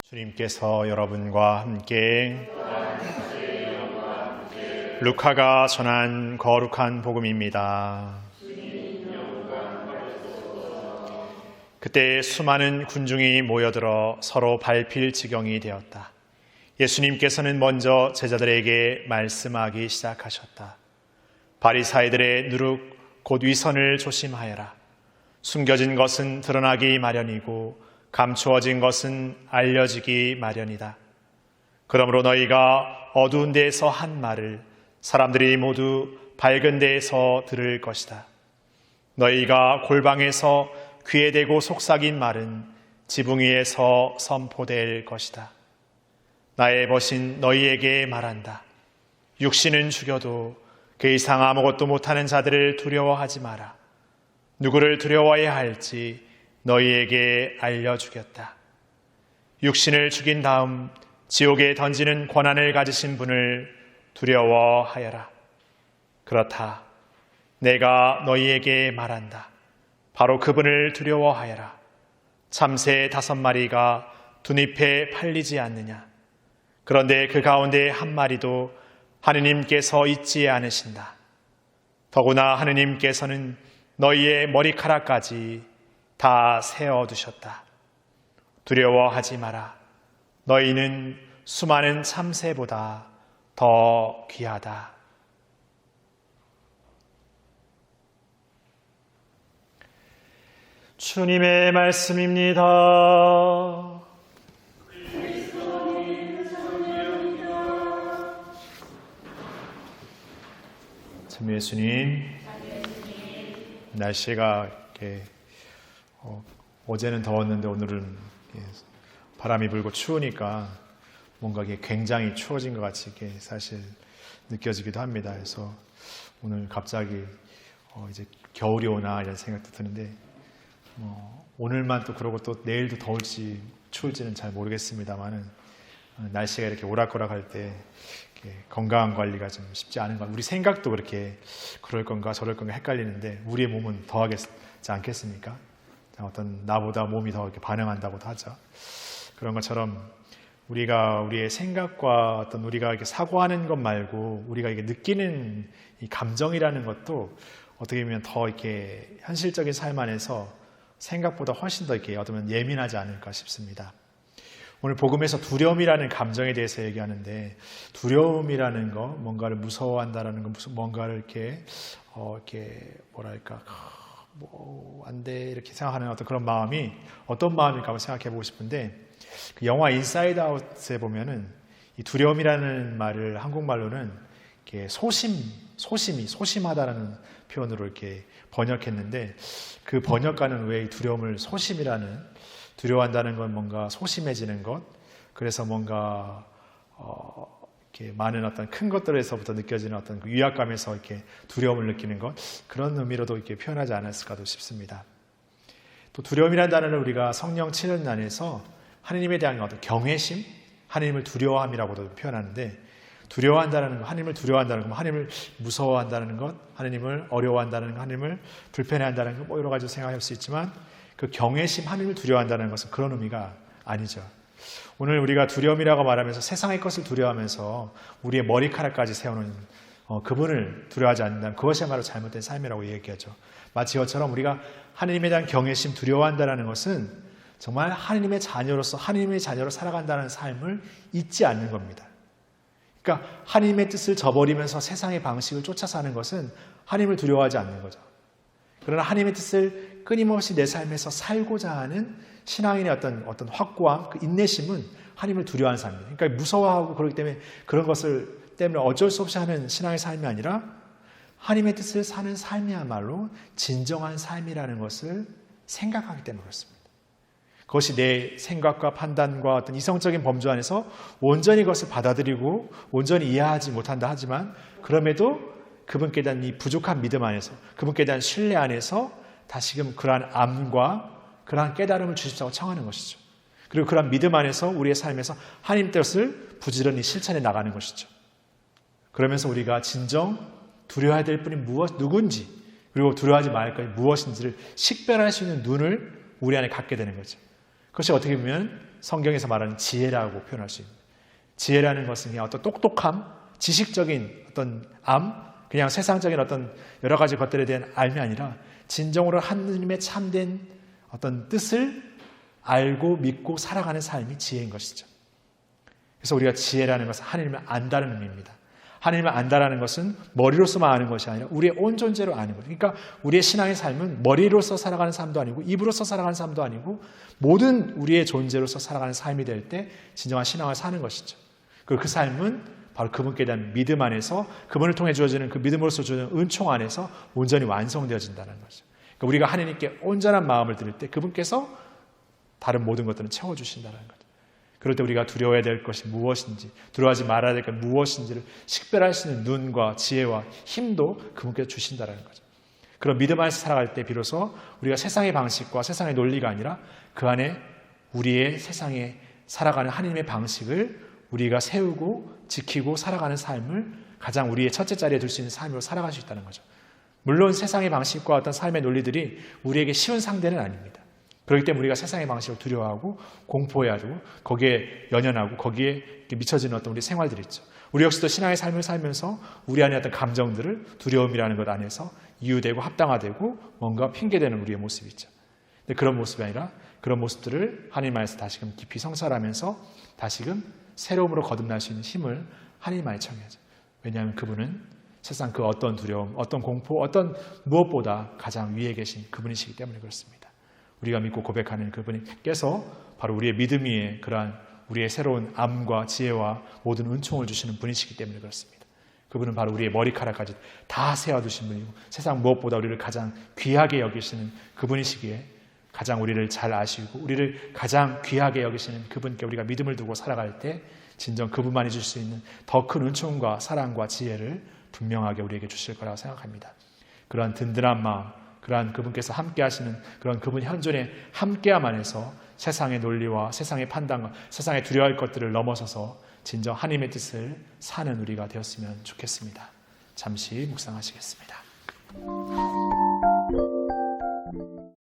주님께서 여러분과 함께 루카가 전한 거룩한 복음입니다. 그때 수많은 군중이 모여들어 서로 밟힐 지경이 되었다. 예수님께서는 먼저 제자들에게 말씀하기 시작하셨다. 바리사이들의 누룩 곧 위선을 조심하여라. 숨겨진 것은 드러나기 마련이고 감추어진 것은 알려지기 마련이다. 그러므로 너희가 어두운 데에서 한 말을 사람들이 모두 밝은 데에서 들을 것이다. 너희가 골방에서 귀에 대고 속삭인 말은 지붕 위에서 선포될 것이다. 나의 벗인 너희에게 말한다. 육신은 죽여도 그 이상 아무것도 못하는 자들을 두려워하지 마라. 누구를 두려워해야 할지 너희에게 알려주겠다. 육신을 죽인 다음 지옥에 던지는 권한을 가지신 분을 두려워하여라. 그렇다. 내가 너희에게 말한다. 바로 그분을 두려워하여라. 참새 5마리가 둔잎에 팔리지 않느냐. 그런데 그 가운데 한 마리도 하느님께서 잊지 않으신다. 더구나 하느님께서는 너희의 머리카락까지 다 세어두셨다. 두려워하지 마라. 너희는 수많은 참새보다 더 귀하다. 주님의 말씀입니다. 참 예수님, 날씨가 이렇게 어제는 더웠는데 오늘은 바람이 불고 추우니까 뭔가 이게 굉장히 추워진 것 같이 이게 사실 느껴지기도 합니다. 그래서 오늘 갑자기 이제 겨울이 오나 이런 생각도 드는데 오늘만 또 그러고 또 내일도 더울지 추울지는 잘 모르겠습니다만은 날씨가 이렇게 오락가락할 때 건강 관리가 좀 쉽지 않은 것 같아요. 우리 생각도 그렇게 그럴 건가 저럴 건가 헷갈리는데 우리의 몸은 더하겠지 않겠습니까? 어떤 나보다 몸이 더 이렇게 반응한다고도 하죠. 그런 것처럼 우리가 우리의 생각과 어떤 우리가 이렇게 사고하는 것 말고 우리가 이게 느끼는 이 감정이라는 것도 어떻게 보면 더 이렇게 현실적인 삶 안에서 생각보다 훨씬 더 이렇게 어쩌면 예민하지 않을까 싶습니다. 오늘 복음에서 두려움이라는 감정에 대해서 얘기하는데 두려움이라는 거, 뭔가를 무서워한다라는 거, 뭔가를 이렇게 뭐랄까 안 돼 이렇게 생각하는 어떤 그런 마음이 어떤 마음일까 한번 생각해 보고 싶은데 그 영화 인사이드 아웃에 보면은 이 두려움이라는 말을 한국말로는 이렇게 소심하다라는 표현으로 이렇게 번역했는데 그 번역가는 왜 이 두려움을 소심이라는 두려워한다는 건 뭔가 소심해지는 것 그래서 뭔가 이렇게 많은 어떤 큰 것들에서부터 느껴지는 어떤 그 위압감에서 이렇게 두려움을 느끼는 것 그런 의미로도 이렇게 표현하지 않았을까도 싶습니다. 또 두려움이라는 단어를 우리가 성령 7연단에서 하느님에 대한 어떤 경외심, 하느님을 두려워함이라고도 표현하는데 두려워한다는 것, 하느님을 두려워한다는 것, 하느님을 무서워한다는 것, 하느님을 어려워한다는 것, 하느님을 불편해한다는 것, 여러 가지 생각할 수 있지만 그 경외심, 하느님을 두려워한다는 것은 그런 의미가 아니죠. 오늘 우리가 두려움이라고 말하면서 세상의 것을 두려워하면서 우리의 머리카락까지 세우는 그분을 두려워하지 않는다면 그것이야말로 잘못된 삶이라고 얘기하죠. 마치 이것처럼 우리가 하느님에 대한 경외심, 두려워한다는 것은 정말 하느님의 자녀로서 하느님의 자녀로 살아간다는 삶을 잊지 않는 겁니다. 그러니까 하느님의 뜻을 저버리면서 세상의 방식을 쫓아 사는 것은 하느님을 두려워하지 않는 거죠. 그러나 하느님의 뜻을 끊임없이 내 삶에서 살고자 하는 신앙인의 어떤 확고함, 그 인내심은 하나님을 두려워하는 삶입니다. 그러니까 무서워하고 그렇기 때문에 그런 것을 때문에 어쩔 수 없이 하는 신앙의 삶이 아니라 하나님의 뜻을 사는 삶이야말로 진정한 삶이라는 것을 생각하기 때문에 그렇습니다. 그것이 내 생각과 판단과 어떤 이성적인 범주 안에서 온전히 그것을 받아들이고 온전히 이해하지 못한다 하지만 그럼에도 그분께 대한 이 부족한 믿음 안에서 그분께 대한 신뢰 안에서 다시금 그러한 암과 그러한 깨달음을 주십사고 청하는 것이죠. 그리고 그러한 믿음 안에서 우리의 삶에서 하나님 뜻을 부지런히 실천해 나가는 것이죠. 그러면서 우리가 진정 두려워해야 될 분이 누군지 그리고 두려워하지 말까 무엇인지를 식별할 수 있는 눈을 우리 안에 갖게 되는 거죠. 그것이 어떻게 보면 성경에서 말하는 지혜라고 표현할 수 있습니다. 지혜라는 것은 그냥 어떤 똑똑함, 지식적인 어떤 그냥 세상적인 어떤 여러 가지 것들에 대한 알미 아니라 진정으로 하느님의 참된 어떤 뜻을 알고 믿고 살아가는 삶이 지혜인 것이죠. 그래서 우리가 지혜라는 것은 하나님을 안다는 의미입니다. 하나님을 안다라는 것은 머리로서만 아는 것이 아니라 우리의 온 존재로 아는 것. 그러니까 우리의 신앙의 삶은 머리로서 살아가는 삶도 아니고 입으로서 살아가는 삶도 아니고 모든 우리의 존재로서 살아가는 삶이 될 때 진정한 신앙을 사는 것이죠. 그리고 그 삶은 바로 그분께 대한 믿음 안에서 그분을 통해 주어지는 그 믿음으로서 주어지는 은총 안에서 온전히 완성되어진다는 거죠. 그러니까 우리가 하나님께 온전한 마음을 드릴 때 그분께서 다른 모든 것들은 채워주신다는 거죠. 그럴 때 우리가 두려워해야 될 것이 무엇인지, 두려워하지 말아야 될 것이 무엇인지를 식별할 수 있는 눈과 지혜와 힘도 그분께서 주신다는 거죠. 그런 믿음 안에서 살아갈 때 비로소 우리가 세상의 방식과 세상의 논리가 아니라 그 안에 우리의 세상에 살아가는 하나님의 방식을 우리가 세우고 지키고 살아가는 삶을 가장 우리의 첫째 자리에 둘 수 있는 삶으로 살아갈 수 있다는 거죠. 물론 세상의 방식과 어떤 삶의 논리들이 우리에게 쉬운 상대는 아닙니다. 그렇기 때문에 우리가 세상의 방식을 두려워하고 공포해야 하고 거기에 연연하고 거기에 미쳐지는 어떤 우리 생활들이 있죠. 우리 역시도 신앙의 삶을 살면서 우리 안에 어떤 감정들을 두려움이라는 것 안에서 이유되고 합당화되고 뭔가 핑계대는 우리의 모습이 있죠. 근데 그런 모습이 아니라 그런 모습들을 하나님 안에서 다시금 깊이 성찰하면서 다시금 새로움으로 거듭날 수 있는 힘을 하나님 안에 청해야죠. 왜냐하면 그분은 세상 그 어떤 두려움, 어떤 공포, 어떤 무엇보다 가장 위에 계신 그분이시기 때문에 그렇습니다. 우리가 믿고 고백하는 그분께서 바로 우리의 믿음 위에 그러한 우리의 새로운 암과 지혜와 모든 은총을 주시는 분이시기 때문에 그렇습니다. 그분은 바로 우리의 머리카락까지 다 세워두신 분이고 세상 무엇보다 우리를 가장 귀하게 여기시는 그분이시기에 가장 우리를 잘 아시고 우리를 가장 귀하게 여기시는 그분께 우리가 믿음을 두고 살아갈 때 진정 그분만이 줄 수 있는 더 큰 은총과 사랑과 지혜를 분명하게 우리에게 주실 거라고 생각합니다. 그러한 든든한 마음, 그러한 그분께서 함께 하시는 그런 그분 현존의 함께함 안에서 세상의 논리와 세상의 판단과 세상에 두려워할 것들을 넘어서서 진정 하나님의 뜻을 사는 우리가 되었으면 좋겠습니다. 잠시 묵상하시겠습니다.